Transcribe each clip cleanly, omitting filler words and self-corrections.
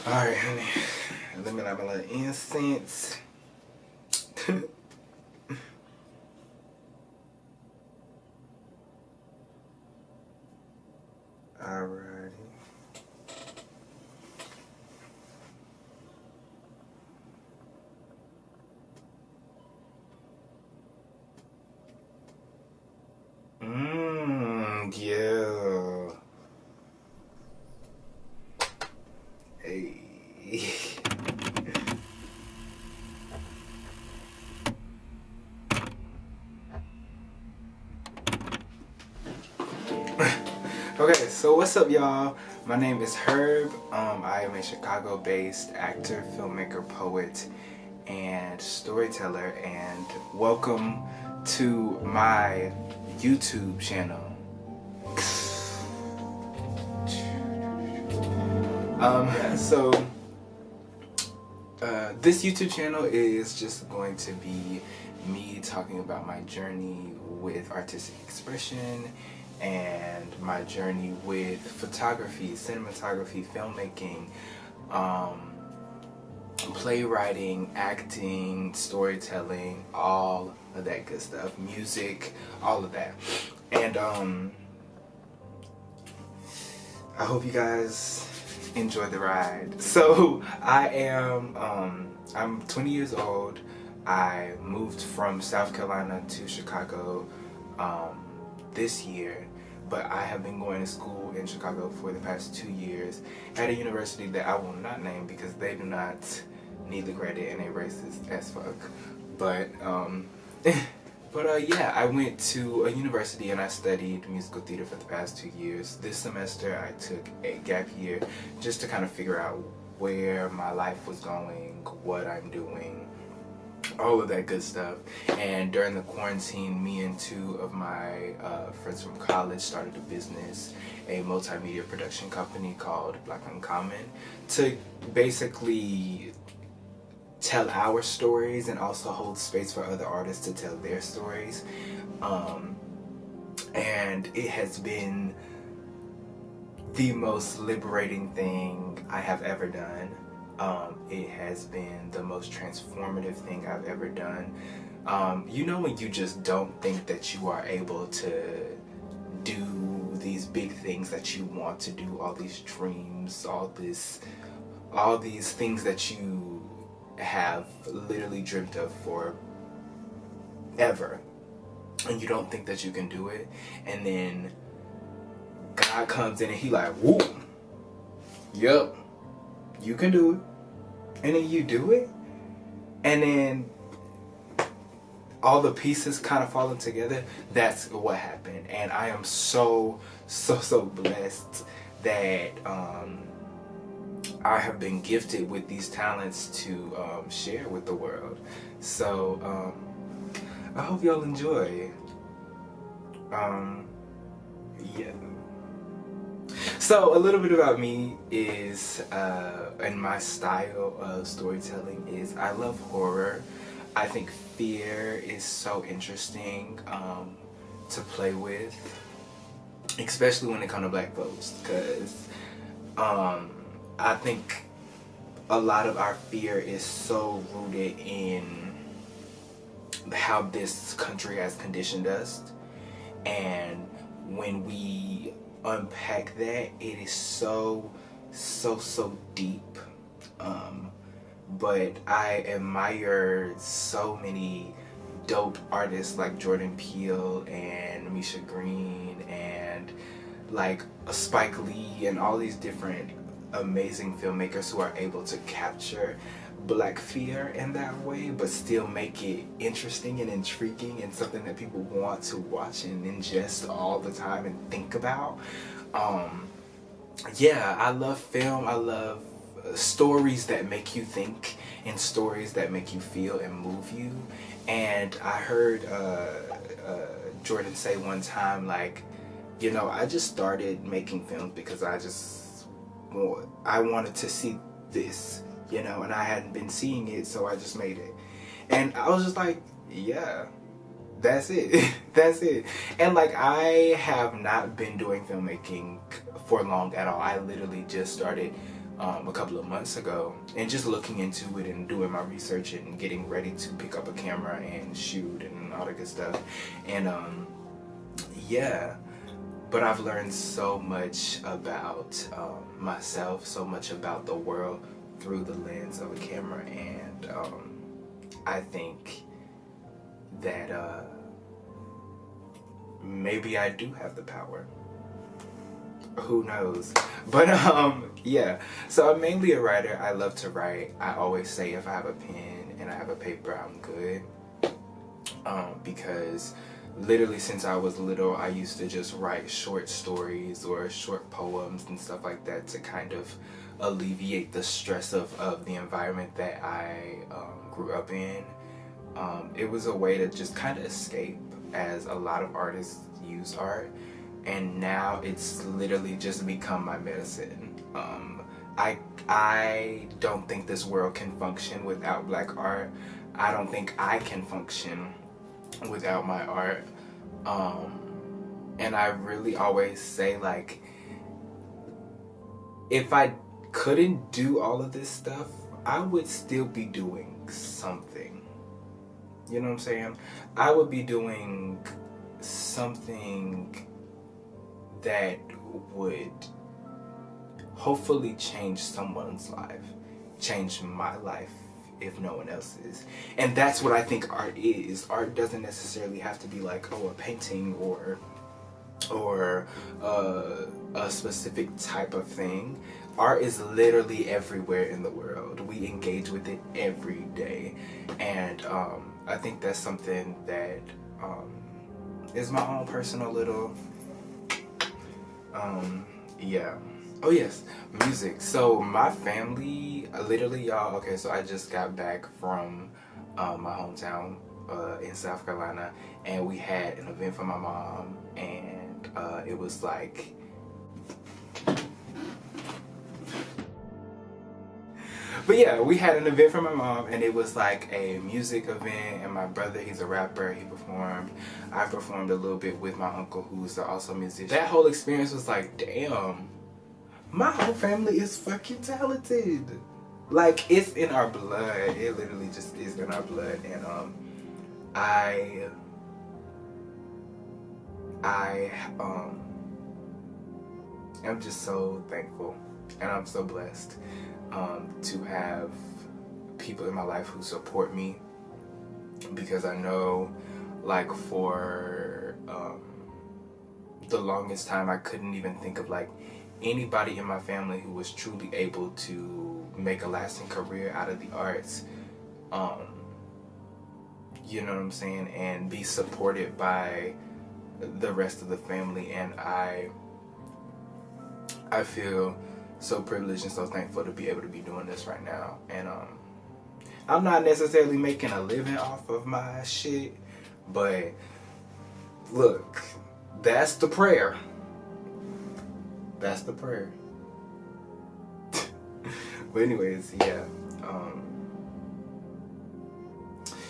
Alright, honey. Let me light my little incense. Alrighty. Yeah. Hey. Okay, so what's up, y'all? My name is Herb. I am a Chicago-based actor, filmmaker, poet, and storyteller, and welcome to my YouTube channel. This YouTube channel is just going to be me talking about my journey with artistic expression and my journey with photography, cinematography, filmmaking, playwriting, acting, storytelling, all of that good stuff, music, all of that. And I hope you guys enjoy the ride. So I'm 20 years old. I moved from South Carolina to Chicago this year, but I have been going to school in Chicago for the past 2 years at a university that I will not name because they do not need the credit and they racist as fuck. But yeah, I went to a university and I studied musical theater for the past 2 years. This semester I took a gap year just to kind of figure out where my life was going, what I'm doing, all of that good stuff. And during the quarantine, me and two of my friends from college started a business, a multimedia production company called Black Uncommon, to basically tell our stories and also hold space for other artists to tell their stories. And it has been the most liberating thing I have ever done. It has been the most transformative thing I've ever done. You know when you just don't think that you are able to do these big things that you want to do, all these dreams, all these things that you have literally dreamt of for ever, and you don't think that you can do it, and then God comes in and he like, woo, yep, you can do it. And then you do it, and then all the pieces kind of falling together. That's what happened. And I am so blessed that I have been gifted with these talents to share with the world. So I hope y'all enjoy. Yeah. So a little bit about me is, and my style of storytelling is, I love horror. I think fear is so interesting to play with, especially when it comes to black folks, because I think a lot of our fear is so rooted in how this country has conditioned us, and when we unpack that, it is so deep. But I admire so many dope artists like Jordan Peele and Misha Green and like Spike Lee and all these different amazing filmmakers who are able to capture black fear in that way, but still make it interesting and intriguing and something that people want to watch and ingest all the time and think about. Yeah, I love film. I love stories that make you think and stories that make you feel and move you. And I heard Jordan say one time, like, you know, I just started making films because I wanted to see this, you know, and I hadn't been seeing it, so I just made it. And I was just like, yeah, that's it. That's it. And like, I have not been doing filmmaking for long at all. I literally just started a couple of months ago, and just looking into it and doing my research and getting ready to pick up a camera and shoot and all that good stuff. And yeah, but I've learned so much about myself, so much about the world through the lens of a camera, and I think that maybe I do have the power. Who knows? But yeah, so I'm mainly a writer. I love to write. I always say if I have a pen and I have a paper, I'm good. Because literally since I was little, I used to just write short stories or short poems and stuff like that to kind of alleviate the stress of the environment that I grew up in. It was a way to just kind of escape, as a lot of artists use art. And now it's literally just become my medicine. I don't think this world can function without Black art. I don't think I can function without my art. And I really always say, like, if I couldn't do all of this stuff, I would still be doing something. You know what I'm saying? I would be doing something that would hopefully change someone's life, change my life if no one else's. And that's what I think art is. Art doesn't necessarily have to be like, oh, a painting or a specific type of thing. Art is literally everywhere in the world. We engage with it every day, and I think that's something that is my own personal little yeah. Oh yes, music. So my family, literally, y'all, okay, so I just got back from my hometown in South Carolina, and we had an event for my mom, and it was like, but yeah, we had an event for my mom, and it was like a music event, and my brother, he's a rapper, he performed. I performed a little bit with my uncle, who's also a musician. That whole experience was like, damn, my whole family is fucking talented. Like, it's in our blood. It literally just is in our blood. And I am just so thankful, and I'm so blessed to have people in my life who support me, because I know, like, for the longest time I couldn't even think of like anybody in my family who was truly able to make a lasting career out of the arts, you know what I'm saying, and be supported by the rest of the family. And I feel so privileged and so thankful to be able to be doing this right now. And I'm not necessarily making a living off of my shit, but look, that's the prayer. That's the prayer. But anyways, yeah.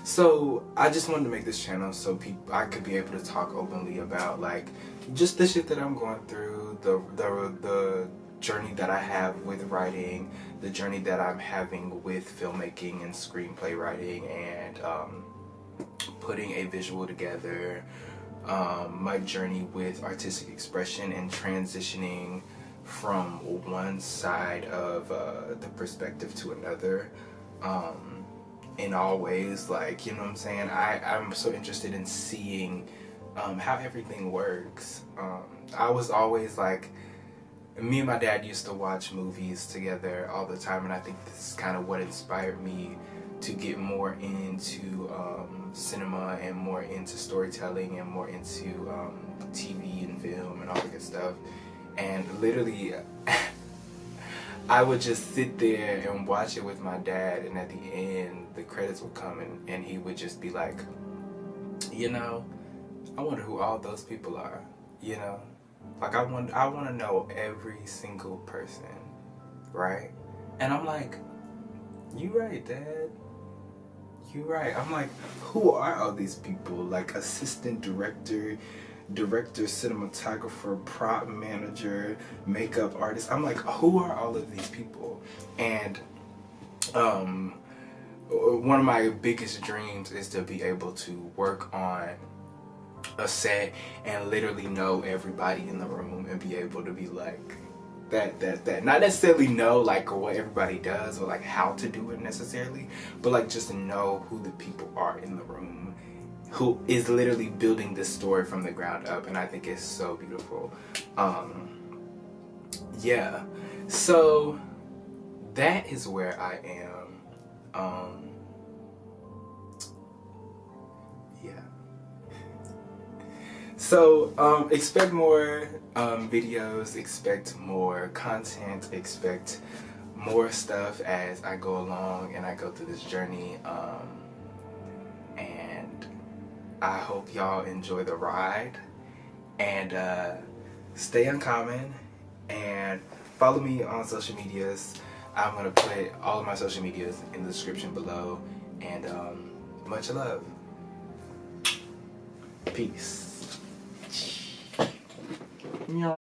So I just wanted to make this channel so I could be able to talk openly about, like, just the shit that I'm going through, the journey that I have with writing, the journey that I'm having with filmmaking and screenplay writing, and putting a visual together, my journey with artistic expression and transitioning from one side of the perspective to another, in all ways. Like, you know what I'm saying, I'm so interested in seeing how everything works. I was always like, me and my dad used to watch movies together all the time, and I think this is kind of what inspired me to get more into cinema and more into storytelling and more into TV and film and all that good stuff. And literally I would just sit there and watch it with my dad, and at the end the credits would come, and he would just be like, you know, I wonder who all those people are, you know? Like, I want to know every single person, right? And I'm like, you right, Dad. You right. I'm like, who are all these people? Like, assistant director, director, cinematographer, prop manager, makeup artist. I'm like, who are all of these people? And one of my biggest dreams is to be able to work on a set and literally know everybody in the room and be able to be like that not necessarily know like what everybody does or like how to do it necessarily, but like just know who the people are in the room who is literally building this story from the ground up. And I think it's so beautiful. Yeah, so that is where I am. Yeah. So expect more videos, expect more content, expect more stuff as I go along and I go through this journey. And I hope y'all enjoy the ride, and stay uncommon, and follow me on social medias. I'm going to put all of my social medias in the description below, and much love. Peace.